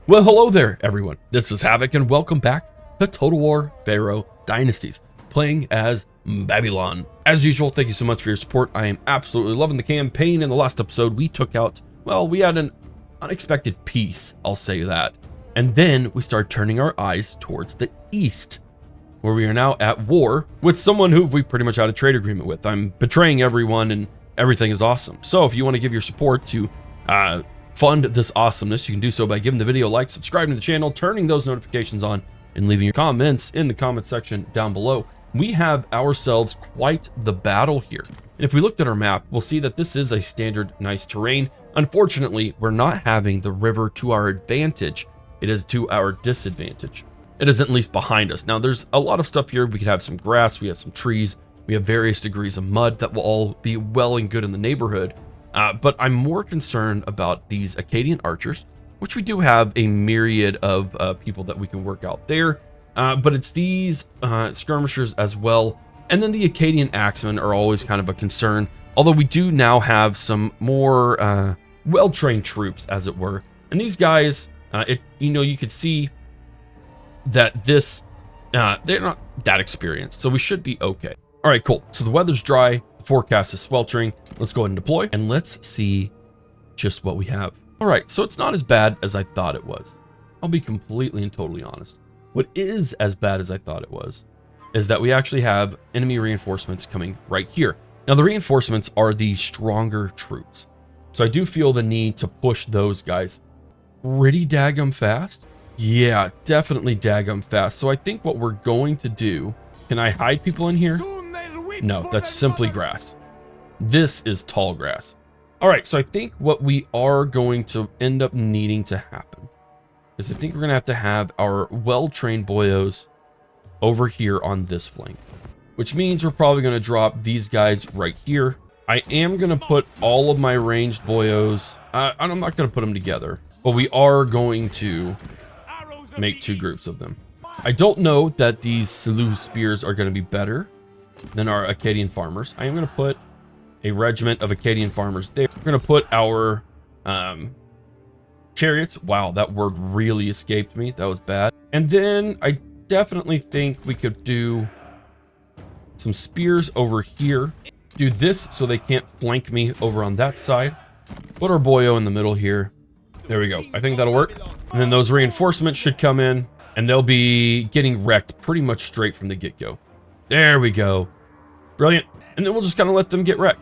Well, hello there, everyone. This is Havoc, and welcome back to Total War Pharaoh Dynasties, playing as Babylon. As usual, thank you so much for your support. I am absolutely loving the campaign. In the last episode, we took out, well, we had an unexpected peace, I'll say that. And then we started turning our eyes towards the east, where we are now at war with someone who we pretty much had a trade agreement with. I'm betraying everyone, and everything is awesome. So if you want to give your support to fund this awesomeness, you can do so by giving the video a like, subscribing to the channel, turning those notifications on, and leaving your comments in the comment section down below. We have ourselves quite the battle here. And if we looked at our map, we'll see that this is a standard nice terrain. Unfortunately, we're not having the river to our advantage. It is to our disadvantage. It is at least behind us. Now, there's a lot of stuff here. We could have some grass, we have some trees, we have various degrees of mud that will all be well and good in the neighborhood. But I'm more concerned about these Akkadian archers, which we do have a myriad of people that we can work out there. But it's these skirmishers as well. And then the Akkadian axemen are always kind of a concern, although we do now have some more well-trained troops, as it were. And these guys, you could see that they're not that experienced, so we should be okay. All right, cool. So the weather's dry, the forecast is sweltering. Let's go ahead and deploy, and let's see just what we have. All right, so it's not as bad as I thought it was. I'll be completely and totally honest. What is as bad as I thought it was is that we actually have enemy reinforcements coming right here. Now, the reinforcements are the stronger troops, so I do feel the need to push those guys pretty daggum fast. Yeah, definitely daggum fast. So I think what we're going to do, can I hide people in here? No, that's simply grass. This is tall grass. All right, so I think what we are going to end up needing to happen is I think we're going to have our well-trained boyos over here on this flank, which means we're probably going to drop these guys right here. I am going to put all of my ranged boyos, I'm not going to put them together, but we are going to make two groups of them. I don't know that these Selous spears are going to be better than our Akkadian farmers. I am going to put a regiment of Akkadian farmers there. We're going to put our chariots. Wow, that word really escaped me. That was bad. And then I definitely think we could do some spears over here. Do this so they can't flank me over on that side. Put our boyo in the middle here. There we go. I think that'll work. And then those reinforcements should come in, and they'll be getting wrecked pretty much straight from the get-go. There we go. Brilliant. And then we'll just kind of let them get wrecked.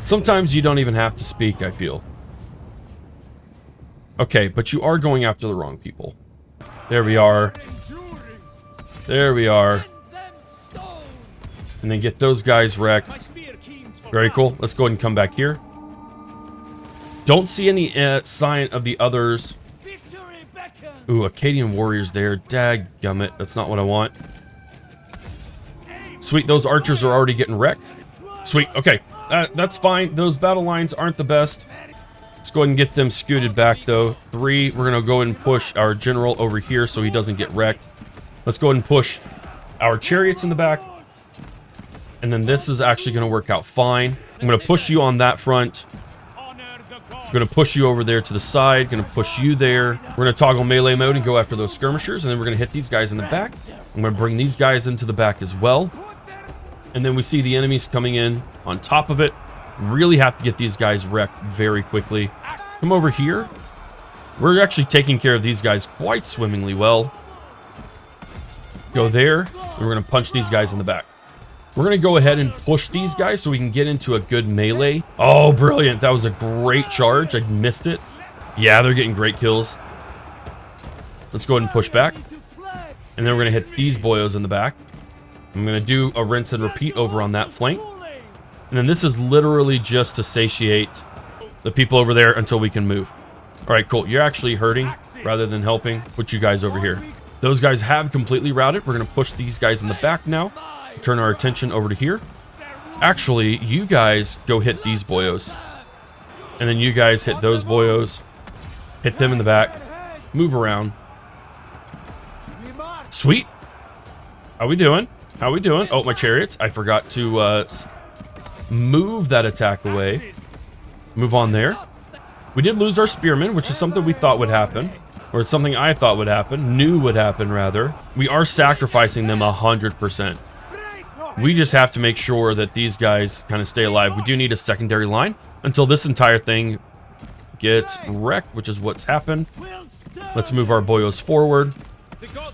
Sometimes you don't even have to speak, I feel. Okay, but you are going after the wrong people. There we are. There we are. And then get those guys wrecked. Very cool. Let's go ahead and come back here. Don't see any sign of the others. Ooh, Akkadian warriors there. Dadgummit. That's not what I want. Sweet, those archers are already getting wrecked. Sweet, okay. That's fine. Those battle lines aren't the best. Let's go ahead and get them scooted back, though. 3, we're going to go ahead and push our general over here so he doesn't get wrecked. Let's go ahead and push our chariots in the back. And then this is actually going to work out fine. I'm going to push you on that front. I'm going to push you over there to the side. Going to push you there. We're going to toggle melee mode and go after those skirmishers. And then we're going to hit these guys in the back. I'm going to bring these guys into the back as well. And then we see the enemies coming in on top of it. Really have to get these guys wrecked very quickly. Come over here. We're actually taking care of these guys quite swimmingly well. Go there. And we're going to punch these guys in the back. We're going to go ahead and push these guys so we can get into a good melee. Oh, brilliant. That was a great charge. I missed it. Yeah, they're getting great kills. Let's go ahead and push back. And then we're going to hit these boyos in the back. I'm going to do a rinse and repeat over on that flank. And then this is literally just to satiate the people over there until we can move. All right, cool. You're actually hurting rather than helping. Put you guys over here. Those guys have completely routed. We're going to push these guys in the back now. Turn our attention over to here. Actually, you guys go hit these boyos. And then you guys hit those boyos. Hit them in the back. move around. Sweet. How we doing? How we doing? Oh, my chariots. I forgot to move that attack away. Move on there. We did lose our spearmen, which is something we thought would happen. Or it's something I thought would happen. Knew would happen, rather. We are sacrificing them 100%. We just have to make sure that these guys kind of stay alive. We do need a secondary line until this entire thing gets wrecked, which is what's happened. Let's move our boyos forward.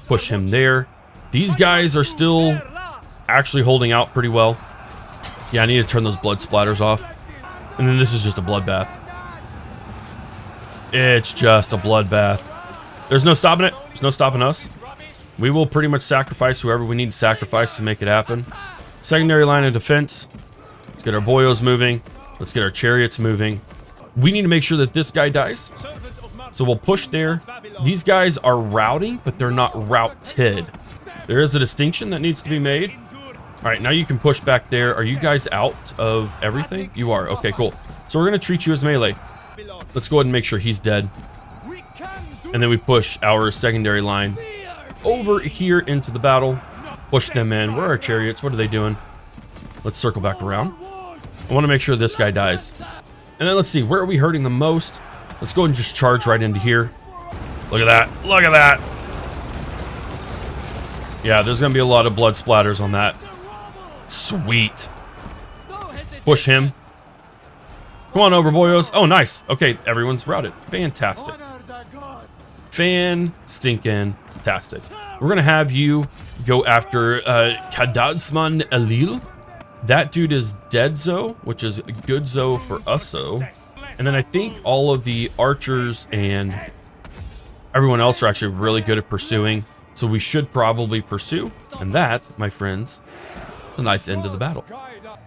Push him there. These guys are still actually holding out pretty well. Yeah, I need to turn those blood splatters off. And then this is just a bloodbath. It's just a bloodbath. There's no stopping it. There's no stopping us. We will pretty much sacrifice whoever we need to sacrifice to make it happen. Secondary line of defense. Let's get our boyos moving. Let's get our chariots moving. We need to make sure that this guy dies. So we'll push there. These guys are routing, but they're not routed. There is a distinction that needs to be made. All right, now you can push back there. Are you guys out of everything? You are. Okay, cool. So we're going to treat you as melee. Let's go ahead and make sure he's dead. And then we push our secondary line over here into the battle. Push them in. Where are our chariots? What are they doing? Let's circle back around. I want to make sure this guy dies. And then let's see, where are we hurting the most? Let's go and just charge right into here. Look at that. Look at that. Yeah, there's going to be a lot of blood splatters on that. Sweet. Push him. Come on over, boyos. Oh, nice. Okay, everyone's routed. Fantastic. Fan-stinkin-tastic. We're going to have you go after Kadazman Elil. That dude is dead zo, which is good zo for us zo. And then I think all of the archers and everyone else are actually really good at pursuing. So we should probably pursue. And that, my friends, is a nice end to the battle.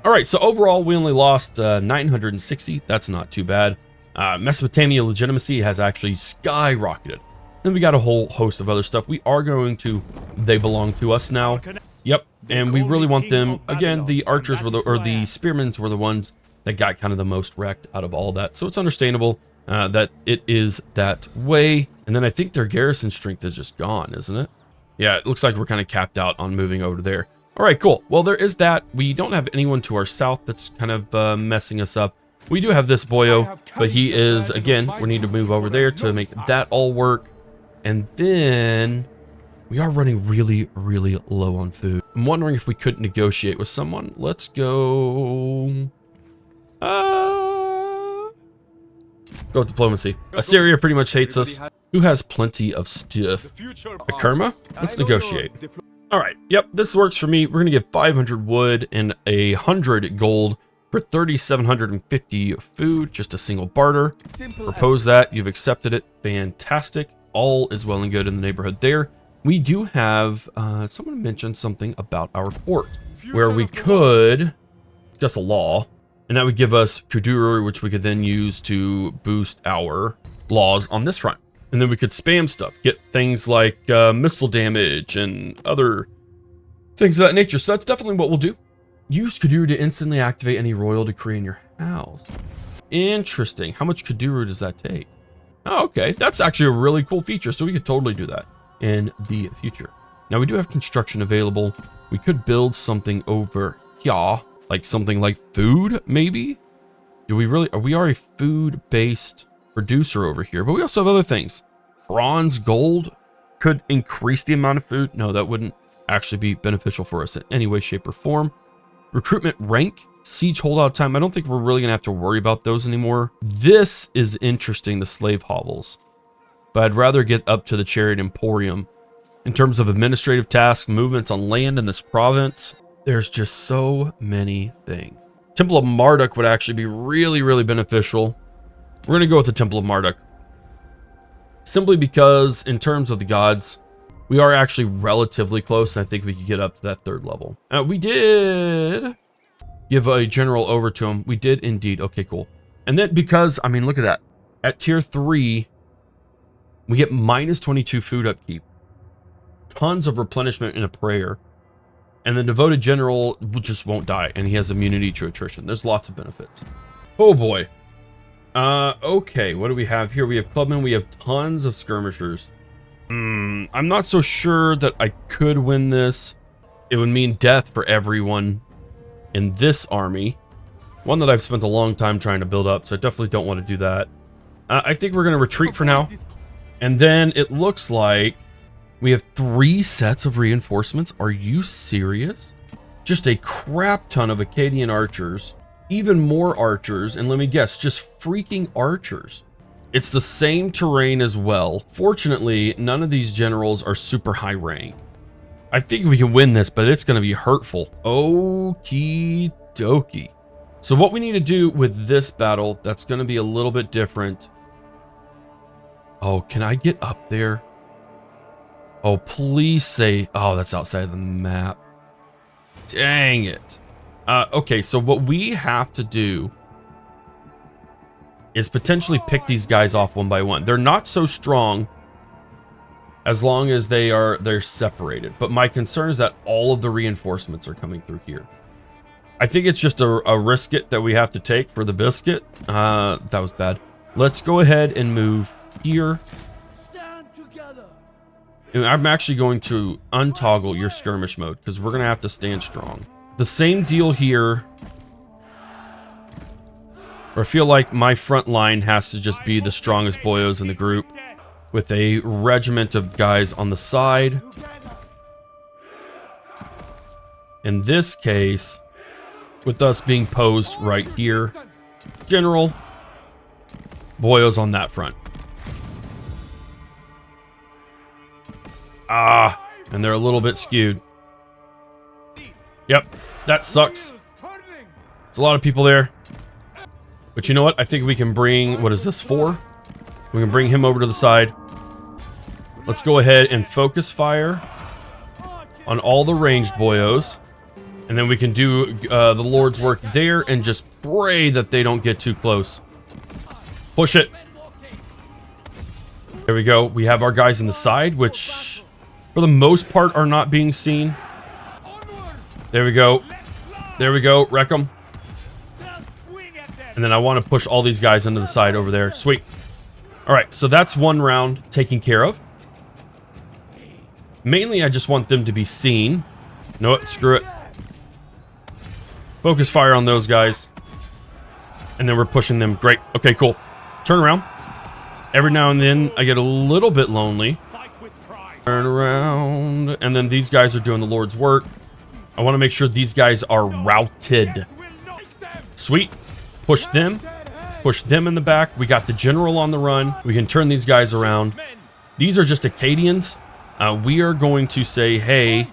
All right, so overall, we only lost 960. That's not too bad. Mesopotamia legitimacy has actually skyrocketed. Then we got a whole host of other stuff. We are going to, they belong to us now. Yep, and we really want them. Again, the archers were the spearmen were the ones that got kind of the most wrecked out of all that. So it's understandable that it is that way. And then I think their garrison strength is just gone, isn't it? Yeah, it looks like we're kind of capped out on moving over there. All right, cool. Well, there is that. We don't have anyone to our south that's kind of messing us up. We do have this boyo, but he is, again, we need to move over there to make that all work. And then we are running really, really low on food. I'm wondering if we could negotiate with someone. Let's go. Go with diplomacy. Assyria pretty much hates us. Who has plenty of stuff? Akerma? Let's negotiate. All right. Yep, this works for me. We're going to get 500 wood and 100 gold for 3,750 food. Just a single barter. Propose that. You've accepted it. Fantastic. All is well and good in the neighborhood there. We do have, someone mentioned something about our port, where we could discuss a law, and that would give us Kuduru, which we could then use to boost our laws on this front. And then we could spam stuff, get things like missile damage and other things of that nature. So that's definitely what we'll do. Use Kuduru to instantly activate any royal decree in your house. Interesting. How much Kuduru does that take? Oh, okay. That's actually a really cool feature. So we could totally do that in the future. Now we do have construction available. We could build something over here, like something like food, maybe. Do we really? We are a food-based producer over here, but we also have other things. Bronze, gold could increase the amount of food. No, that wouldn't actually be beneficial for us in any way, shape, or form. Recruitment rank, siege holdout time. I don't think we're really gonna have to worry about those anymore. This is interesting, the slave hovels, but I'd rather get up to the chariot emporium. In terms of administrative tasks, movements on land in this province, there's just so many things. Temple of Marduk would actually be really, really beneficial. We're gonna go with the Temple of Marduk, simply because in terms of the gods, we are actually relatively close, and I think we could get up to that 3rd level. We did give a general over to him. We did indeed. Okay, cool. And then because, I mean, look at that. At tier 3, we get minus 22 food upkeep, tons of replenishment in a prayer, and the devoted general just won't die, and he has immunity to attrition. There's lots of benefits. Oh boy. Okay, what do we have here? We have clubmen, we have tons of skirmishers. I'm not so sure that I could win this. It would mean death for everyone in this army. One that I've spent a long time trying to build up, so I definitely don't want to do that. I think we're going to retreat for now. And then it looks like we have 3 sets of reinforcements. Are you serious? Just a crap ton of Akkadian archers. Even more archers, and let me guess, just freaking archers. It's the same terrain as well. Fortunately, none of these generals are super high rank. I think we can win this, but it's going to be hurtful. Okie dokie. So what we need to do with this battle, that's going to be a little bit different. Oh, can I get up there? Oh, please say... Oh, that's outside of the map. Dang it. Okay, so what we have to do is potentially pick these guys off one by one. They're not so strong as long as they're separated. But my concern is that all of the reinforcements are coming through here. I think it's just a risk it that we have to take for the biscuit. That was bad. Let's go ahead and move here. And I'm actually going to untoggle your skirmish mode because we're going to have to stand strong. The same deal here. Or I feel like my front line has to just be the strongest boyos in the group with a regiment of guys on the side. In this case, with us being posed right here, general boyos on that front. And they're a little bit skewed. Yep, that sucks. It's a lot of people there. But you know what? I think we can bring, what is this, 4? We can bring him over to the side. Let's go ahead and focus fire on all the ranged boyos. And then we can do the Lord's work there and just pray that they don't get too close. Push it. There we go. We have our guys in the side, which for the most part are not being seen. There we go. There we go. Wreck them. And then I want to push all these guys into the side over there. Sweet. All right, so that's one round taken care of. Mainly, I just want them to be seen. No, screw it. Focus fire on those guys. And then we're pushing them. Great. Okay, cool. Turn around. Every now and then, I get a little bit lonely. Turn around. And then these guys are doing the Lord's work. I want to make sure these guys are routed. Sweet. Push them. Push them in the back. We got the general on the run. We can turn these guys around. These are just Akkadians. We are going to say, hey,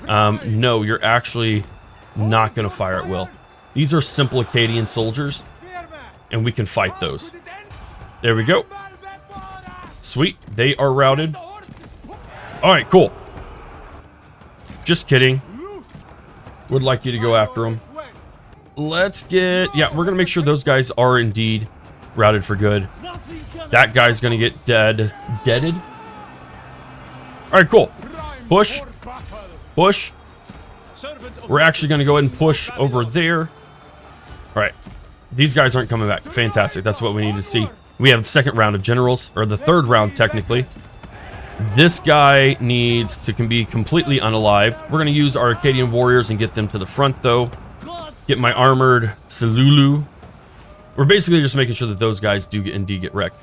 no, you're actually not going to fire at will. These are simple Akkadian soldiers, and we can fight those. There we go. Sweet. They are routed. All right, cool. Just kidding. Would like you to go after them. Let's get... Yeah, we're going to make sure those guys are indeed routed for good. That guy's going to get deaded. All right, cool. Push. Push. We're actually going to go ahead and push over there. All right. These guys aren't coming back. Fantastic. That's what we need to see. We have the second round of generals, or the third round, technically. This guy needs to be completely unalived. We're going to use our Akkadian warriors and get them to the front, though. Get my armored Selulu. We're basically just making sure that those guys do indeed get wrecked.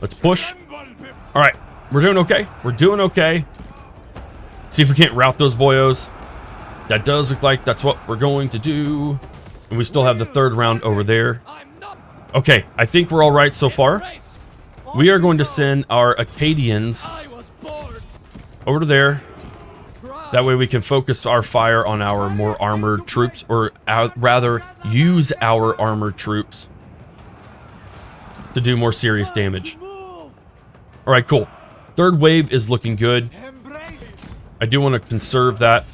Let's push. All right. We're doing okay. We're doing okay. See if we can't rout those boyos. That does look like that's what we're going to do. And we still have the third round over there. Okay, I think we're all right so far. We are going to send our Akkadians over to there. That way we can focus our fire on our more armored troops, or rather use our armored troops to do more serious damage. All right, cool. Third wave is looking good. I do want to conserve that.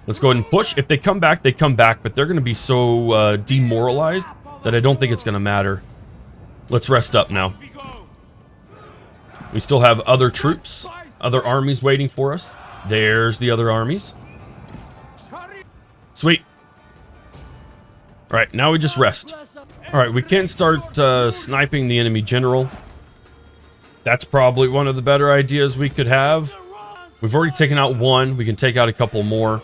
Let's go ahead and push. If they come back, they come back, but they're going to be so demoralized that I don't think it's going to matter. Let's rest up now. We still have other troops, other armies waiting for us. There's the other armies. Sweet. All right, now we just rest. All right, we can start sniping the enemy general. That's probably one of the better ideas we could have. We've already taken out one. We can take out a couple more.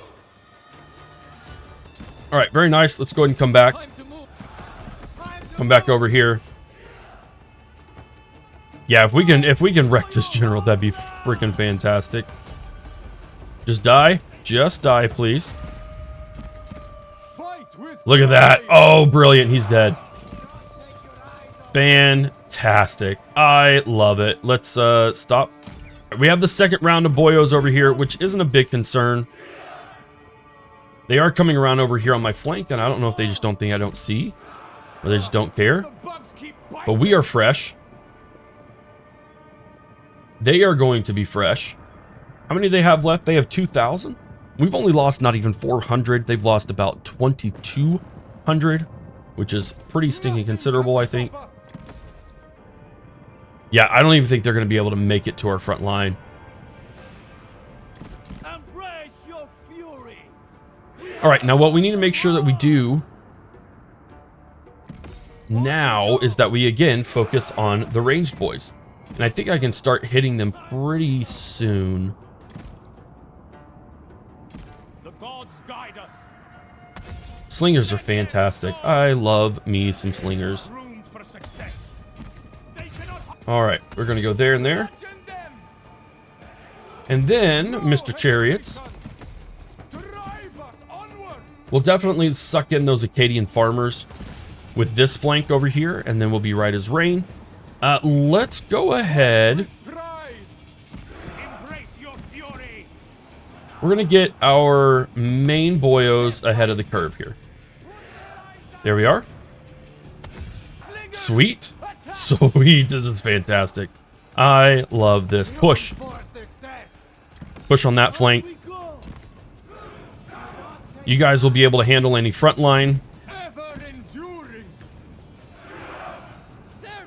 All right, very nice. Let's go ahead and come back. Come back over here. Yeah, if we can wreck this general, that'd be freaking fantastic. Just die. Just die, please. Look at that. Oh, brilliant. He's dead. Fantastic. I love it. Let's stop. We have the second round of boyos over here, which isn't a big concern. They are coming around over here on my flank, and I don't know if they just don't think I don't see, or they just don't care. But we are fresh. They are going to be fresh. How many do they have left? They have 2,000. We've only lost not even 400. They've lost about 2,200, which is pretty stinking considerable, I think. Yeah, I don't even think they're going to be able to make it to our front line. All right, now what we need to make sure that we do now is that we again focus on the ranged boys. And I think I can start hitting them pretty soon. The gods guide us. Slingers are fantastic. I love me some slingers. All right, we're going to go there and there. And then, Mr. Chariots, we'll definitely suck in those Akkadian farmers with this flank over here, and then we'll be right as rain. Let's go ahead. We're going to get our main boyos ahead of the curve here. There we are. Sweet. Sweet. This is fantastic. I love this. Push. Push on that flank. You guys will be able to handle any front line.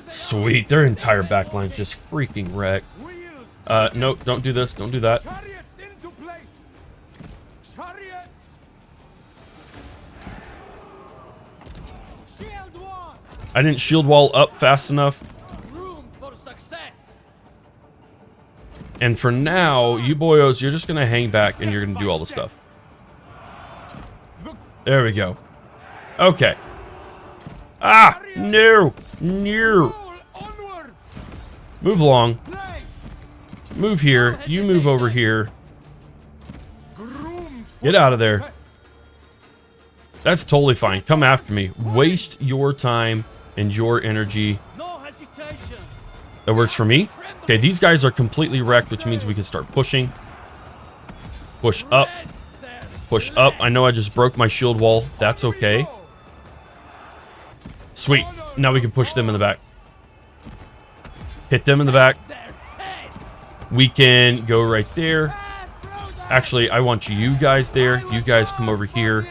Sweet. Their entire back line's just freaking wrecked. Nope. Don't do this. Don't do that. I didn't shield wall up fast enough. And for now, you boyos, you're just going to hang back and you're going to do all the stuff. There we go. Okay. Ah! No! No! Move along. Move here. You move over here. Get out of there. That's totally fine. Come after me. Waste your time and your energy. That works for me. Okay, these guys are completely wrecked, which means we can start pushing. Push up. Push up. I know I just broke my shield wall. That's okay. Sweet. Now we can push them in the back. Hit them in the back. We can go right there. Actually, I want you guys there. You guys come over here.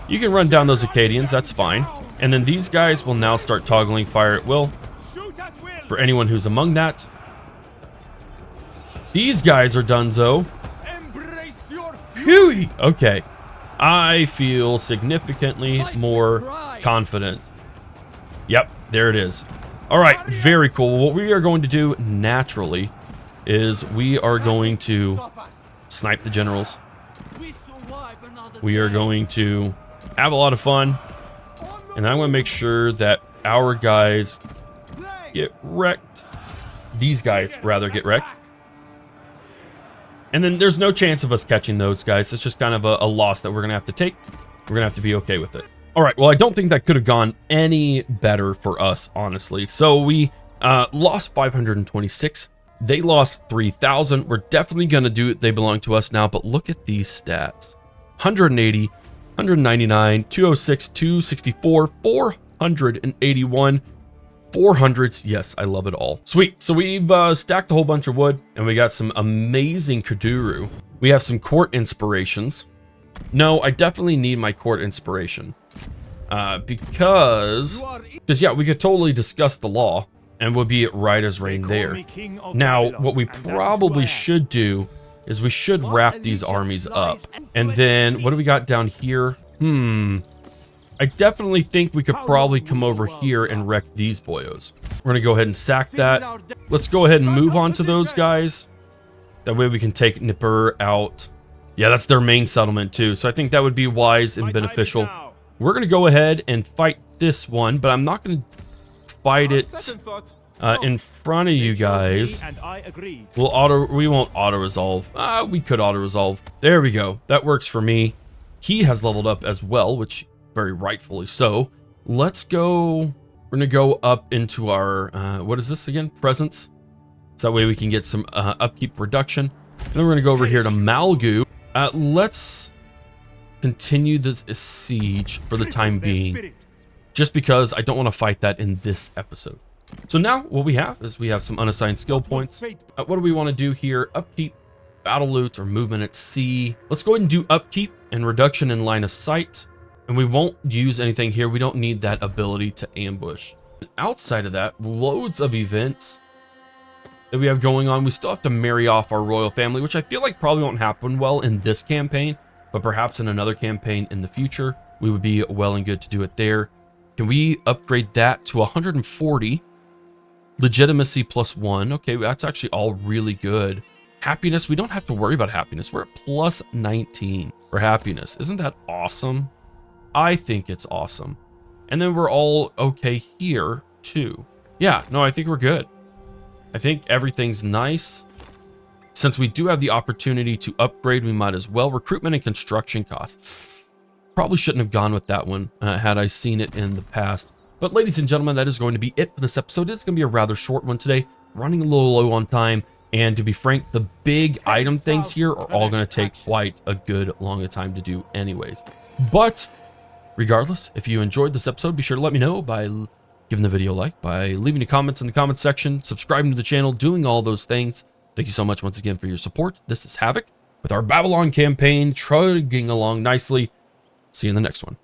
You can run down those Akkadians. That's fine. And then these guys will now start toggling fire at will. For anyone who's among that. These guys are donezo. Phew! Okay. I feel significantly more confident. Yep, there it is. All right, very cool. What we are going to do naturally is we are going to snipe the generals. We are going to have a lot of fun. And I'm going to make sure that our guys get wrecked. These guys, rather, get wrecked. And then there's no chance of us catching those guys. It's just kind of a loss that we're going to have to take. We're going to have to be okay with it. All right, well, I don't think that could have gone any better for us, honestly. So we lost 526. They lost 3,000. We're definitely going to do it. They belong to us now. But look at these stats. 180, 199, 206, 264, 481, 400s. Yes, I love it all. Sweet. So we've stacked a whole bunch of wood, and we got some amazing Kuduru. We have some court inspirations. No, I definitely need my court inspiration. Because yeah, we could totally discuss the law, and we'll be right as rain there. Now, what we probably should do is we should wrap these armies up. And then, what do we got down here? I I definitely think we could probably come over here and wreck these boyos. We're gonna go ahead and sack that. Let's go ahead and move on to those guys. That way we can take Nipper out. Yeah, that's their main settlement too. So I think that would be wise and beneficial. We're gonna go ahead and fight this one, but I'm not gonna fight it in front of you guys. We won't auto-resolve. We could auto-resolve. There we go. That works for me. He has leveled up as well, which very rightfully so. Let's go. We're gonna go up into our what is this again? Presence. So that way we can get some upkeep production. And then we're gonna go over here to Malgu. Let's continue this siege for the time being, just because I don't want to fight that in this episode. So now what we have is we have some unassigned skill points. What do we want to do here? Upkeep, battle loot, or movement at sea. Let's go ahead and do upkeep and reduction in line of sight. And we won't use anything here. We don't need that ability to ambush. And outside of that, loads of events that we have going on. We still have to marry off our royal family, which I feel like probably won't happen well in this campaign, but perhaps in another campaign in the future, we would be well and good to do it there. Can we upgrade that to 140? Legitimacy +1. Okay, that's actually all really good. Happiness, we don't have to worry about happiness. We're at +19 for happiness. Isn't that awesome? I think it's awesome. And then we're all okay here too. Yeah, no, I think we're good. I think everything's nice. Since we do have the opportunity to upgrade, we might as well. Recruitment and construction costs. Probably shouldn't have gone with that one had I seen it in the past. But ladies and gentlemen, that is going to be it for this episode. It's going to be a rather short one today, running a little low on time. And to be frank, the big item things here are all going to take quite a good long time to do anyways. But regardless, if you enjoyed this episode, be sure to let me know by giving the video a like, by leaving your comments in the comments section, subscribing to the channel, doing all those things. Thank you so much once again for your support. This is Havoc with our Babylon campaign, trudging along nicely. See you in the next one.